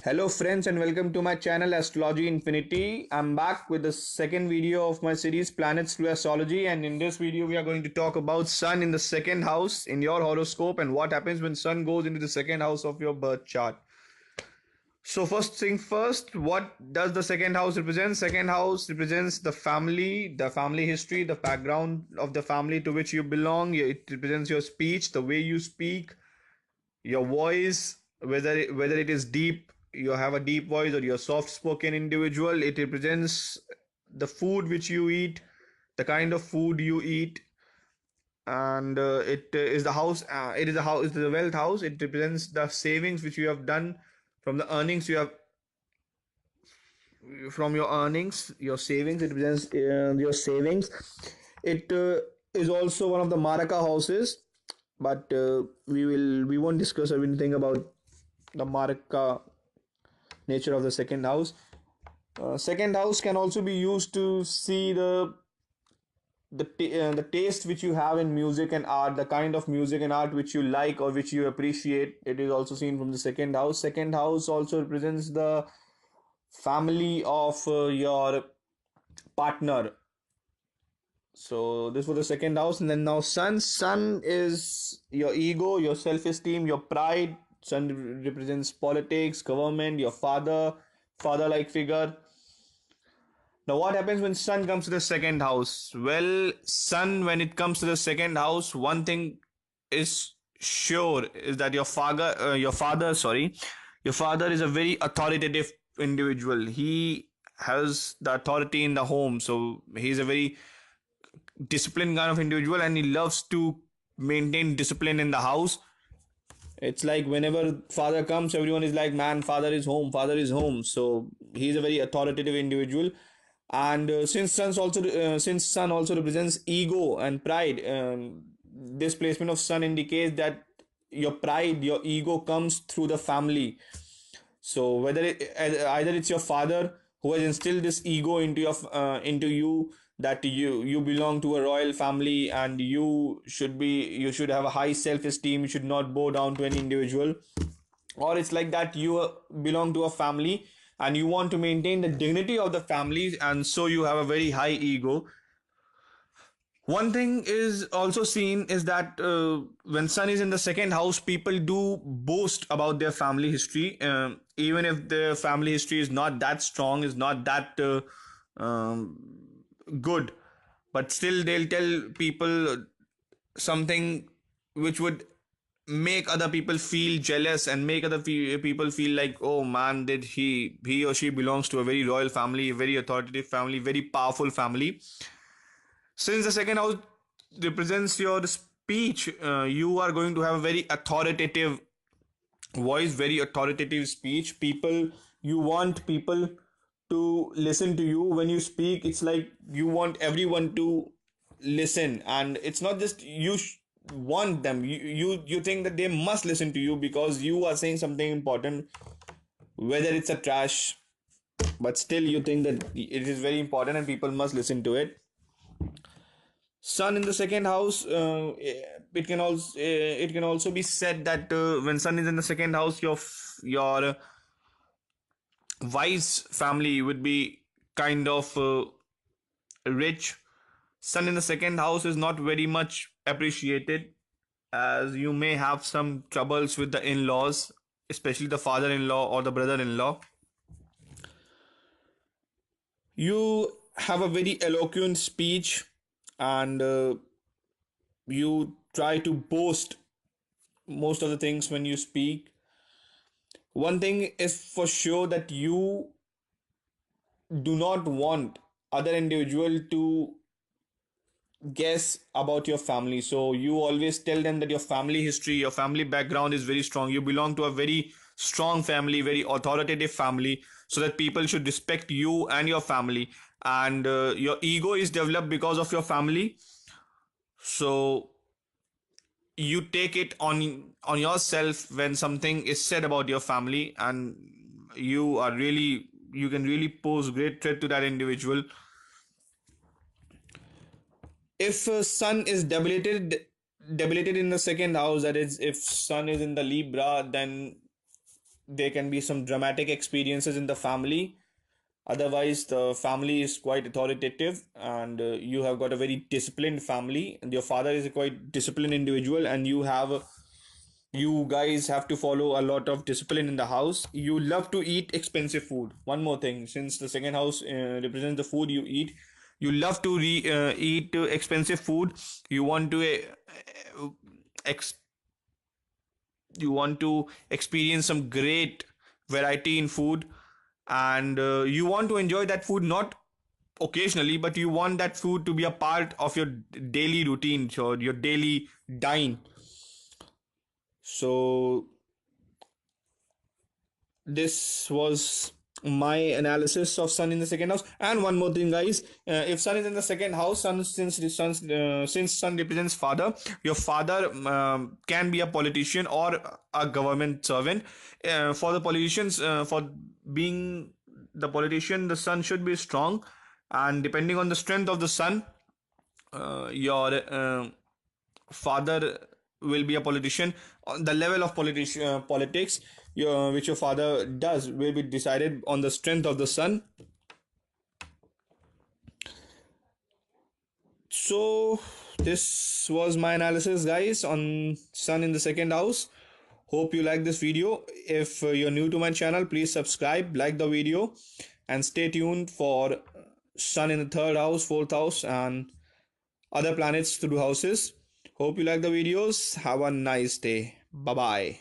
Hello friends and welcome to my channel Astrology Infinity. I'm back with the second video of my series Planets through Astrology, and in this video we are going to talk about Sun in the second house in your horoscope and what happens when Sun goes into the second house of your birth chart. So first thing first, what does the second house represent? Second house represents the family history, the background of the family to which you belong. It represents your speech, the way you speak, your voice, whether it is deep, you have a deep voice, or you're a soft spoken individual. It represents the food which you eat, the kind of food you eat. And it is the house, it is the house, it is the wealth house. It represents the savings which you have done from the earnings you have, from your earnings, your savings. It represents your savings. It is also one of the maraka houses, but we won't discuss anything about the maraka nature of the second house. Second house can also be used to see the taste which you have in music and art, the kind of music and art which you like or which you appreciate. It is also seen from the second house. Second house also represents the family of your partner. So this was the second house, and then now Sun. Sun is your ego, your self-esteem, your pride. Sun represents politics, government, your father-like figure. Now, what happens when Sun comes to the second house? Well, Sun, when it comes to the second house, one thing is sure is that your father is a very authoritative individual. He has the authority in the home, so he's a very disciplined kind of individual, and he loves to maintain discipline in the house. It's like whenever father comes, everyone is like, man, father is home, father is home. So he's a very authoritative individual. And since sun also represents ego and pride, this placement of sun indicates that your pride, your ego comes through the family. So either it's your father who has instilled this ego into you, that you belong to a royal family, and you should have a high self esteem, you should not bow down to any individual. Or it's like that you belong to a family and you want to maintain the dignity of the family, and so you have a very high ego. One thing is also seen is that when sun is in the second house, people do boast about their family history, even if their family history is not that strong, is not that good, but still they'll tell people something which would make other people feel jealous and make people feel like, oh man, did he or she belongs to a very royal family, a very authoritative family, very powerful family. Since the second house represents your speech, you are going to have a very authoritative voice, very authoritative speech. You want people to listen to you when you speak. It's like you want everyone to listen, and it's not just want them. You think that they must listen to you because you are saying something important, whether it's a trash, but still you think that it is very important and people must listen to it. Sun in the second house, it can also be said that when sun is in the second house, your wife's family would be kind of rich. Sun in the second house is not very much appreciated, as you may have some troubles with the in-laws, especially the father-in-law or the brother-in-law. You have a very eloquent speech, and you try to boast most of the things when you speak. One thing is for sure, that you do not want other individual to guess about your family. So you always tell them that your family history, your family background is very strong. You belong to a very strong family, very authoritative family, so that people should respect you and your family. And your ego is developed because of your family. So you take it on yourself when something is said about your family, and you can really pose great threat to that individual. If sun is debilitated in the second house, that is if sun is in the libra, then there can be some dramatic experiences in the family. Otherwise, the family is quite authoritative, and you have got a very disciplined family, and your father is a quite disciplined individual, and you guys have to follow a lot of discipline in the house. You love to eat expensive food. One more thing, since the second house represents the food you eat, you love to eat expensive food. You want to ex- you want to experience some great variety in food, and you want to enjoy that food not occasionally, but you want that food to be a part of your daily routine or your daily dine. So this was my analysis of sun in the second house. And one more thing, guys, if sun is in the second house, since sun represents father, your father can be a politician or a government servant. For the politicians, for being the politician, the sun should be strong, and depending on the strength of the sun, your father will be a politician. On the level of politics, which your father does will be decided on the strength of the sun. So this was my analysis, guys, on sun in the second house. Hope you like this video. If you're new to my channel, please subscribe, like the video, and stay tuned for sun in the third house, fourth house, and other planets through houses. Hope you like the videos. Have a nice day. Bye bye.